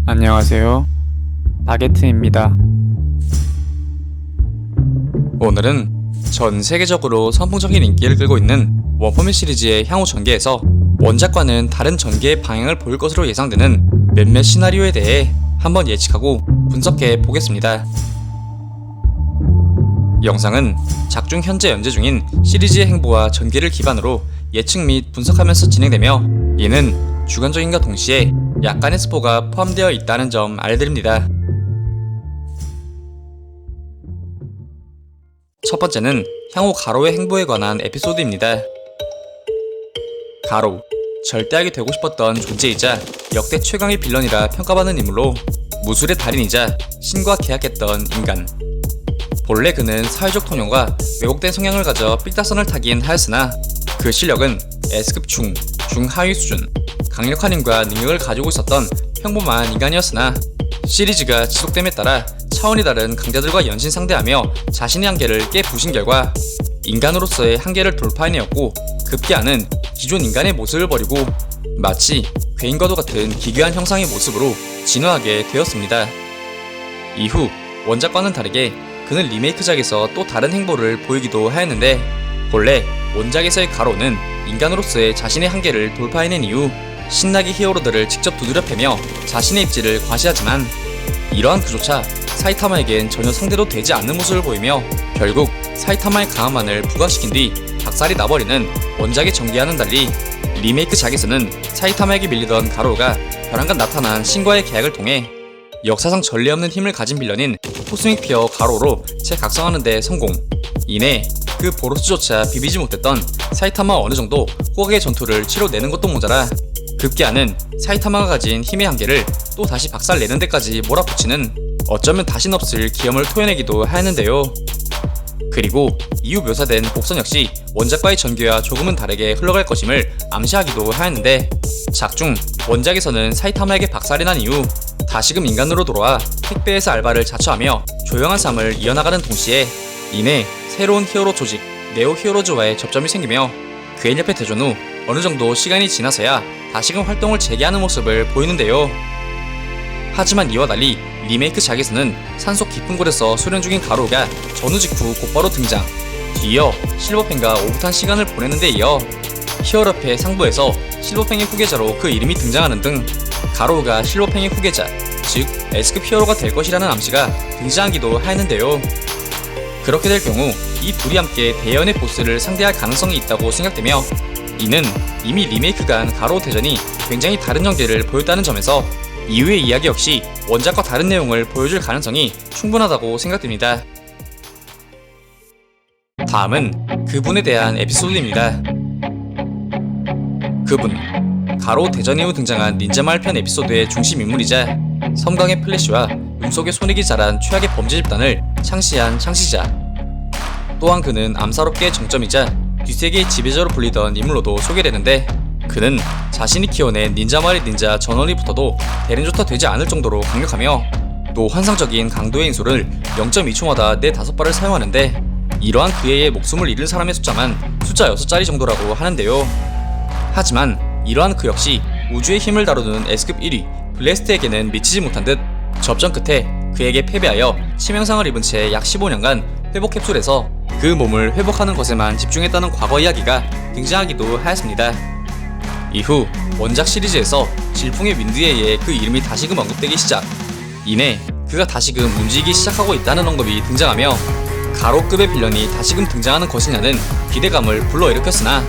안녕하세요. 바게트입니다. 오늘은 전 세계적으로 선풍적인 인기를 끌고 있는 원펀맨 시리즈의 향후 전개에서 원작과는 다른 전개의 방향을 보일 것으로 예상되는 몇몇 시나리오에 대해 한번 예측하고 분석해 보겠습니다. 영상은 작중 현재 연재 중인 시리즈의 행보와 전개를 기반으로 예측 및 분석하면서 진행되며, 이는 주관적인과 동시에 약간의 스포가 포함되어 있다는 점 알려드립니다. 첫 번째는 향후 가로의 행보에 관한 에피소드입니다. 가로, 절대악이 되고 싶었던 존재이자 역대 최강의 빌런이라 평가받는 인물로 무술의 달인이자 신과 계약했던 인간. 본래 그는 사회적 통념과 왜곡된 성향을 가져 삐딱선을 타긴 하였으나 그 실력은 S급 중하위 수준, 강력한 힘과 능력을 가지고 있었던 평범한 인간이었으나, 시리즈가 지속됨에 따라 차원이 다른 강자들과 연신상대하며 자신의 한계를 깨부신 결과 인간으로서의 한계를 돌파해내었고, 급기야는 기존 인간의 모습을 버리고 마치 괴인과도 같은 기괴한 형상의 모습으로 진화하게 되었습니다. 이후 원작과는 다르게 그는 리메이크작에서 또 다른 행보를 보이기도 하였는데, 본래 원작에서의 가로는 인간으로서의 자신의 한계를 돌파해낸 이후 신나게 히어로들을 직접 두드려 패며 자신의 입지를 과시하지만, 이러한 그조차 사이타마에겐 전혀 상대도 되지 않는 모습을 보이며 결국 사이타마의 강함만을 부각시킨 뒤 박살이 나버리는 원작의 전개와는 달리, 리메이크작에서는 사이타마에게 밀리던 가로가 벼랑간 나타난 신과의 계약을 통해 역사상 전례 없는 힘을 가진 빌런인 코스믹 피어 가로로 재각성하는 데 성공. 이내 그 보로스조차 비비지 못했던 사이타마와 어느 정도 호각의 전투를 치러내는 것도 모자라 급기야는 사이타마가 가진 힘의 한계를 또 다시 박살내는 데까지 몰아붙이는, 어쩌면 다신 없을 기염을 토해내기도 하였는데요. 그리고 이후 묘사된 복선 역시 원작과의 전개와 조금은 다르게 흘러갈 것임을 암시하기도 하였는데, 작중 원작에서는 사이타마에게 박살이 난 이후 다시금 인간으로 돌아와 택배에서 알바를 자처하며 조용한 삶을 이어나가는 동시에 이내 새로운 히어로 조직 네오 히어로즈와의 접점이 생기며 괴인 협회 대전 후 어느 정도 시간이 지나서야 다시금 활동을 재개하는 모습을 보이는데요. 하지만 이와 달리 리메이크작에서는 산속 깊은 곳에서 수련 중인 가로가 전후 직후 곧바로 등장. 뒤이어 실버팽과 오붓한 시간을 보내는 데 이어 히어로협회 상부에서 실버팽의 후계자로 그 이름이 등장하는 등 가로우가 실버팽의 후계자, 즉 S급 히어로가 될 것이라는 암시가 등장하기도 하였는데요. 그렇게 될 경우 이 둘이 함께 대연의 보스를 상대할 가능성이 있다고 생각되며, 이는 이미 리메이크가 한 가로우 대전이 굉장히 다른 전개를 보였다는 점에서 이후의 이야기 역시 원작과 다른 내용을 보여줄 가능성이 충분하다고 생각됩니다. 다음은 그분에 대한 에피소드입니다. 그분, 가로우 대전 이후 등장한 닌자마을 편 에피소드의 중심 인물이자 섬광의 플래시와 눈속에 손익이 자란 최악의 범죄 집단을 창시한 창시자. 또한 그는 암사롭게의 정점이자 뒷세계의 지배자로 불리던 인물로도 소개되는데, 그는 자신이 키워낸 닌자마을의 닌자 전원이부터도 대련조차 되지 않을 정도로 강력하며 또 환상적인 강도의 인수를 0.2초마다 4-5발을 사용하는데, 이러한 그의 목숨을 잃은 사람의 숫자만 숫자 6자리 정도라고 하는데요. 하지만 이러한 그 역시 우주의 힘을 다루는 S급 1위 블레스트에게는 미치지 못한 듯 접전 끝에 그에게 패배하여 치명상을 입은 채 약 15년간 회복 캡슐에서 그 몸을 회복하는 것에만 집중했다는 과거 이야기가 등장하기도 하였습니다. 이후 원작 시리즈에서 질풍의 윈드에 의해 그 이름이 다시금 언급되기 시작. 이내 그가 다시금 움직이기 시작하고 있다는 언급이 등장하며 가로급의 빌런이 다시금 등장하는 것이냐는 기대감을 불러일으켰으나,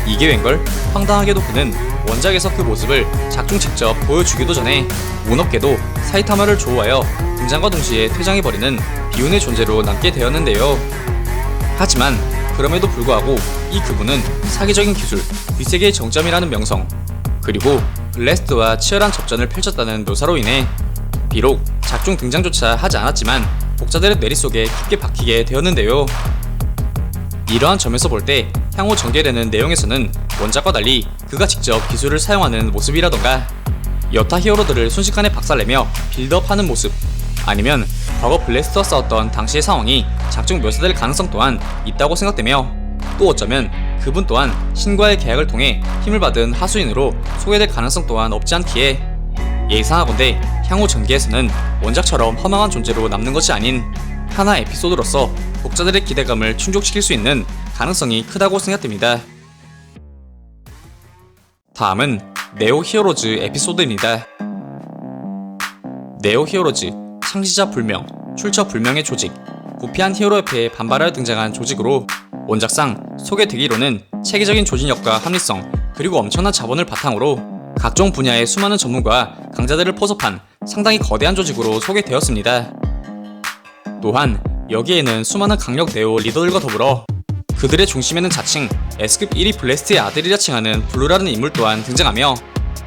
이게 웬걸? 황당하게도 그는 원작에서 그 모습을 작중 직접 보여주기도 전에 운 없게도 사이타마를 조우하여 등장과 동시에 퇴장해버리는 비운의 존재로 남게 되었는데요. 하지만 그럼에도 불구하고 이 그분은 사기적인 기술, 뒷세계의 정점이라는 명성, 그리고 블레스트와 치열한 접전을 펼쳤다는 묘사로 인해 비록 작중 등장조차 하지 않았지만 독자들의 뇌리 속에 깊게 박히게 되었는데요. 이러한 점에서 볼 때 향후 전개되는 내용에서는 원작과 달리 그가 직접 기술을 사용하는 모습이라던가 여타 히어로들을 순식간에 박살내며 빌드업하는 모습, 아니면 과거 블레스트와 싸웠던 당시의 상황이 작중 묘사될 가능성 또한 있다고 생각되며, 또 어쩌면 그분 또한 신과의 계약을 통해 힘을 받은 하수인으로 소개될 가능성 또한 없지 않기에 예상하건대 향후 전개에서는 원작처럼 허망한 존재로 남는 것이 아닌 하나의 에피소드로서 독자들의 기대감을 충족시킬 수 있는 가능성이 크다고 생각됩니다. 다음은 네오 히어로즈 에피소드입니다. 네오 히어로즈, 창시자 불명, 출처 불명의 조직, 구피한 히어로협회에 반발하여 등장한 조직으로 원작상 소개되기로는 체계적인 조직력과 합리성, 그리고 엄청난 자본을 바탕으로 각종 분야의 수많은 전문가와 강자들을 포섭한 상당히 거대한 조직으로 소개되었습니다. 또한 여기에는 수많은 강력 네오 리더들과 더불어 그들의 중심에는 자칭 S급 1위 블래스트의 아들이라 칭하는 블루라는 인물 또한 등장하며,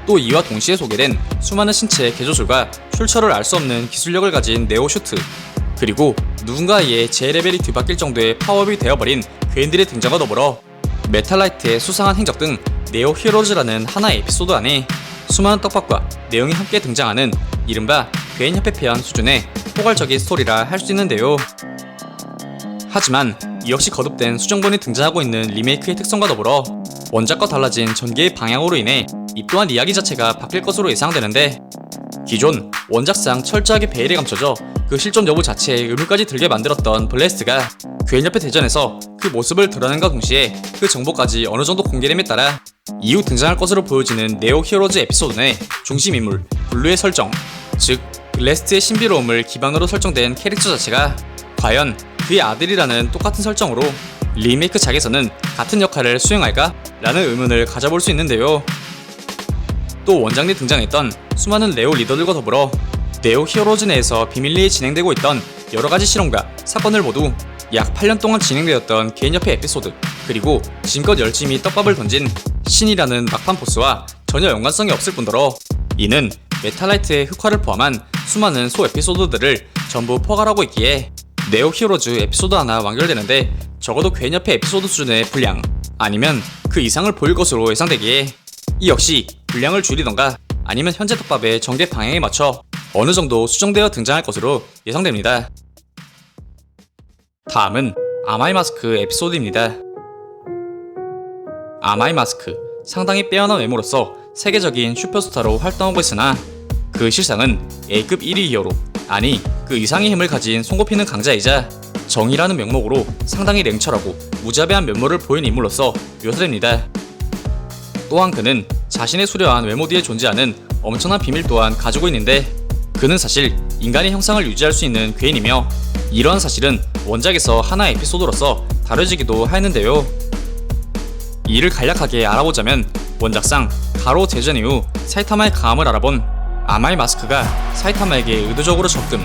또 이와 동시에 소개된 수많은 신체의 개조술과 출처를 알 수 없는 기술력을 가진 네오 슈트, 그리고 누군가에 제 레벨이 뒤바뀔 정도의 파워업이 되어버린 괴인들의 등장과 더불어 메탈라이트의 수상한 행적 등 네오 히어로즈라는 하나의 에피소드 안에 수많은 떡밥과 내용이 함께 등장하는 이른바 괴인협회 편 수준의 포괄적인 스토리라 할 수 있는데요. 하지만 이 역시 거듭된 수정본이 등장하고 있는 리메이크의 특성과 더불어 원작과 달라진 전개의 방향으로 인해 이 또한 이야기 자체가 바뀔 것으로 예상되는데, 기존 원작상 철저하게 베일에 감춰져 그 실존 여부 자체에 의문까지 들게 만들었던 블래스트가 괴인협회 대전에서 그 모습을 드러낸과 동시에 그 정보까지 어느 정도 공개됨에 따라 이후 등장할 것으로 보여지는 네오 히어로즈 에피소드 내 중심 인물 블루의 설정, 즉 블래스트의 신비로움을 기반으로 설정된 캐릭터 자체가 과연 그의 아들이라는 똑같은 설정으로 리메이크작에서는 같은 역할을 수행할까? 라는 의문을 가져볼 수 있는데요. 또 원작 내 등장했던 수많은 네오 리더들과 더불어 네오 히어로즈 내에서 비밀리에 진행되고 있던 여러가지 실험과 사건을 모두 약 8년 동안 진행되었던 개인협회 에피소드, 그리고 지금껏 열심히 떡밥을 던진 신이라는 막판 보스와 전혀 연관성이 없을 뿐더러 이는 메탈라이트의 흑화를 포함한 수많은 소 에피소드들을 전부 포괄하고 있기에 네오 히어로즈 에피소드 하나 완결되는데 적어도 개인협회 에피소드 수준의 분량, 아니면 그 이상을 보일 것으로 예상되기에 이 역시 분량을 줄이던가 아니면 현재 떡밥의 전개 방향에 맞춰 어느 정도 수정되어 등장할 것으로 예상됩니다. 다음은 아마이 마스크 에피소드입니다. 아마이 마스크, 상당히 빼어난 외모로서 세계적인 슈퍼스타로 활동하고 있으나 그 실상은 A급 1위 히어로, 아니 그 이상의 힘을 가진 손꼽히는 강자이자 정의라는 명목으로 상당히 냉철하고 무자비한 면모를 보인 인물로서 묘사됩니다. 또한 그는 자신의 수려한 외모 뒤에 존재하는 엄청난 비밀 또한 가지고 있는데, 그는 사실 인간의 형상을 유지할 수 있는 괴인이며 이러한 사실은 원작에서 하나의 에피소드로서 다뤄지기도 하였는데요. 이를 간략하게 알아보자면 원작상 가로 대전 이후 사이타마의 강함을 알아본 아마이 마스크가 사이타마에게 의도적으로 접근,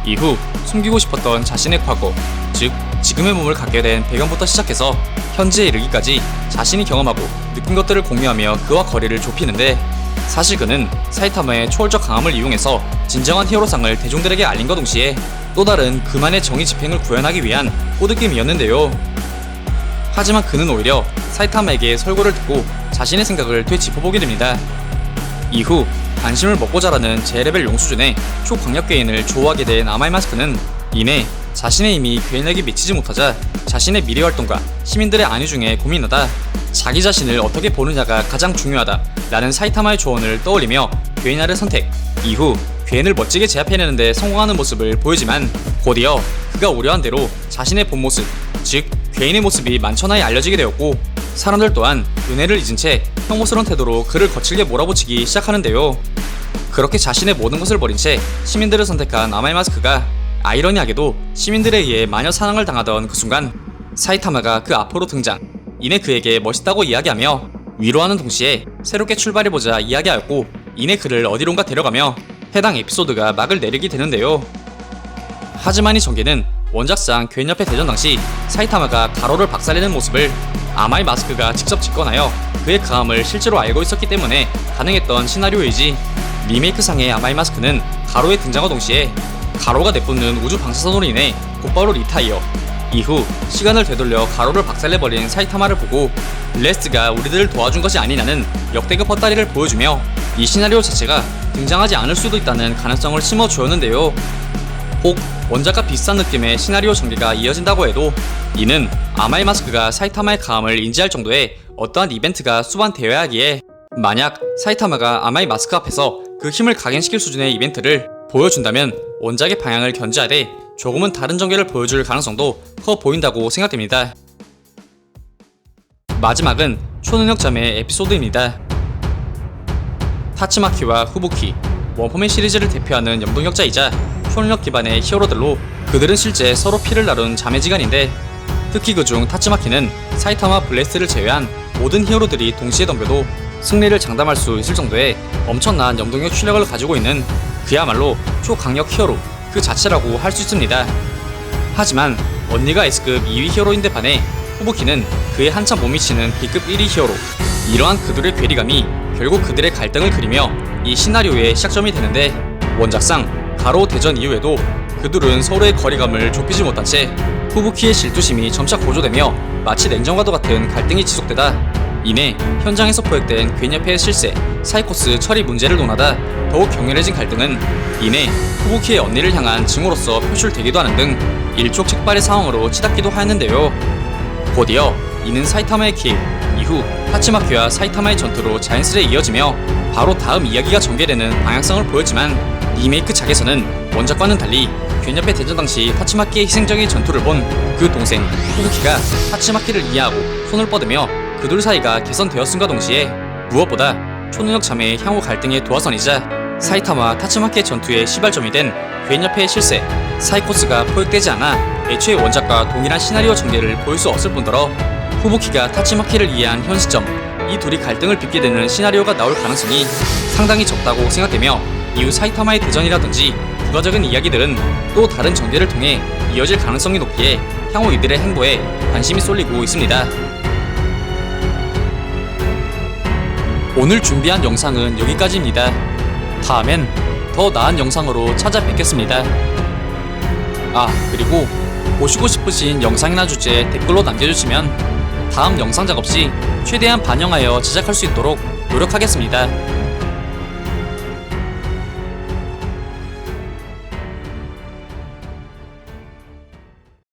이후 숨기고 싶었던 자신의 과거, 즉 지금의 몸을 갖게 된 배경부터 시작해서 현재에 이르기까지 자신이 경험하고 느낀 것들을 공유하며 그와 거리를 좁히는데, 사실 그는 사이타마의 초월적 강함을 이용해서 진정한 히어로상을 대중들에게 알린과 동시에 또 다른 그만의 정의 집행을 구현하기 위한 꼬드김이었는데요. 하지만 그는 오히려 사이타마에게 설고를 듣고 자신의 생각을 되짚어보게 됩니다. 이후 관심을 먹고 자라는 제레벨 용 수준의 초강력 괴인을 조우하게 된 아마이 마스크는 이내 자신의 힘이 괴인에게 미치지 못하자 자신의 미래 활동과 시민들의 안위 중에 고민하다 자기 자신을 어떻게 보느냐가 가장 중요하다 라는 사이타마의 조언을 떠올리며 괴인화를 선택, 이후 괴인을 멋지게 제압해내는데 성공하는 모습을 보이지만 곧이어 그가 우려한 대로 자신의 본 모습, 즉 괴인의 모습이 만천하에 알려지게 되었고, 사람들 또한 은혜를 잊은 채 혐오스러운 태도로 그를 거칠게 몰아붙이기 시작하는데요. 그렇게 자신의 모든 것을 버린 채 시민들을 선택한 아마이 마스크가 아이러니하게도 시민들에 의해 마녀 사냥을 당하던 그 순간 사이타마가 그 앞으로 등장, 이내 그에게 멋있다고 이야기하며 위로하는 동시에 새롭게 출발해보자 이야기하였고, 이내 그를 어디론가 데려가며 해당 에피소드가 막을 내리게 되는데요. 하지만 이 전개는 원작상 괴인협회 대전 당시 사이타마가 가로를 박살내는 모습을 아마이 마스크가 직접 직관하여 그의 강함을 실제로 알고 있었기 때문에 가능했던 시나리오이지, 리메이크상의 아마이 마스크는 가로의 등장과 동시에 가로가 내뿜는 우주 방사선으로 인해 곧바로 리타이어, 이후 시간을 되돌려 가로를 박살내버린 사이타마를 보고 블래스트가 우리들을 도와준 것이 아니냐는 역대급 헛다리를 보여주며 이 시나리오 자체가 등장하지 않을 수도 있다는 가능성을 심어주었는데요. 혹 원작과 비슷한 느낌의 시나리오 전개가 이어진다고 해도 이는 아마이 마스크가 사이타마의 강함을 인지할 정도의 어떠한 이벤트가 수반되어야 하기에, 만약 사이타마가 아마이 마스크 앞에서 그 그 힘을 각인시킬 수준의 이벤트를 보여준다면 원작의 방향을 견제하되 조금은 다른 전개를 보여줄 가능성도 커 보인다고 생각됩니다. 마지막은 초능력 자매 에피소드입니다. 타츠마키와 후부키, 원포맨 시리즈를 대표하는 염동력자이자 초능력 기반의 히어로들로 그들은 실제 서로 피를 나눈 자매지간인데, 특히 그중 타츠마키는 사이타마 블레스트를 제외한 모든 히어로들이 동시에 덤벼도 승리를 장담할 수 있을 정도의 엄청난 염동력 출력을 가지고 있는 그야말로 초강력 히어로 그 자체라고 할 수 있습니다. 하지만 언니가 S급 2위 히어로인데 반해 후부키는 그에 한참 못 미치는 B급 1위 히어로. 이러한 그들의 괴리감이 결국 그들의 갈등을 그리며 이 시나리오의 시작점이 되는데, 원작상 가로 대전 이후에도 그들은 서로의 거리감을 좁히지 못한 채 후부키의 질투심이 점차 고조되며 마치 냉정과도 같은 갈등이 지속되다 이내 현장에서 포획된 괜옆의 실세, 사이코스 처리 문제를 논하다 더욱 격렬해진 갈등은 이내 후부키의 언니를 향한 증오로서 표출되기도 하는 등 일촉즉발의 상황으로 치닫기도 하였는데요. 곧이어 이는 사이타마의 킬 이후 타츠마키와 사이타마의 전투로 자연스레 이어지며 바로 다음 이야기가 전개되는 방향성을 보였지만, 리메이크작에서는 원작과는 달리 괜옆의 대전 당시 타츠마키의 희생적인 전투를 본 그 동생 후부키가 타츠마키를 이해하고 손을 뻗으며 그둘 사이가 개선되었음과 동시에 무엇보다 초능력 자매의 향후 갈등의 도화선이자 사이타마 타츠마키의 전투의 시발점이 된 괜옆의 실세, 사이코스가 포획되지 않아 애초에 원작과 동일한 시나리오 전개를 보일 수 없을 뿐더러 후부키가 타츠마키를 이해한 현 시점, 이 둘이 갈등을 빚게 되는 시나리오가 나올 가능성이 상당히 적다고 생각되며, 이후 사이타마의 대전이라든지 부가적인 이야기들은 또 다른 전개를 통해 이어질 가능성이 높기에 향후 이들의 행보에 관심이 쏠리고 있습니다. 오늘 준비한 영상은 여기까지입니다. 다음엔 더 나은 영상으로 찾아뵙겠습니다. 그리고 보시고 싶으신 영상이나 주제 댓글로 남겨주시면 다음 영상 작업 시 최대한 반영하여 제작할 수 있도록 노력하겠습니다.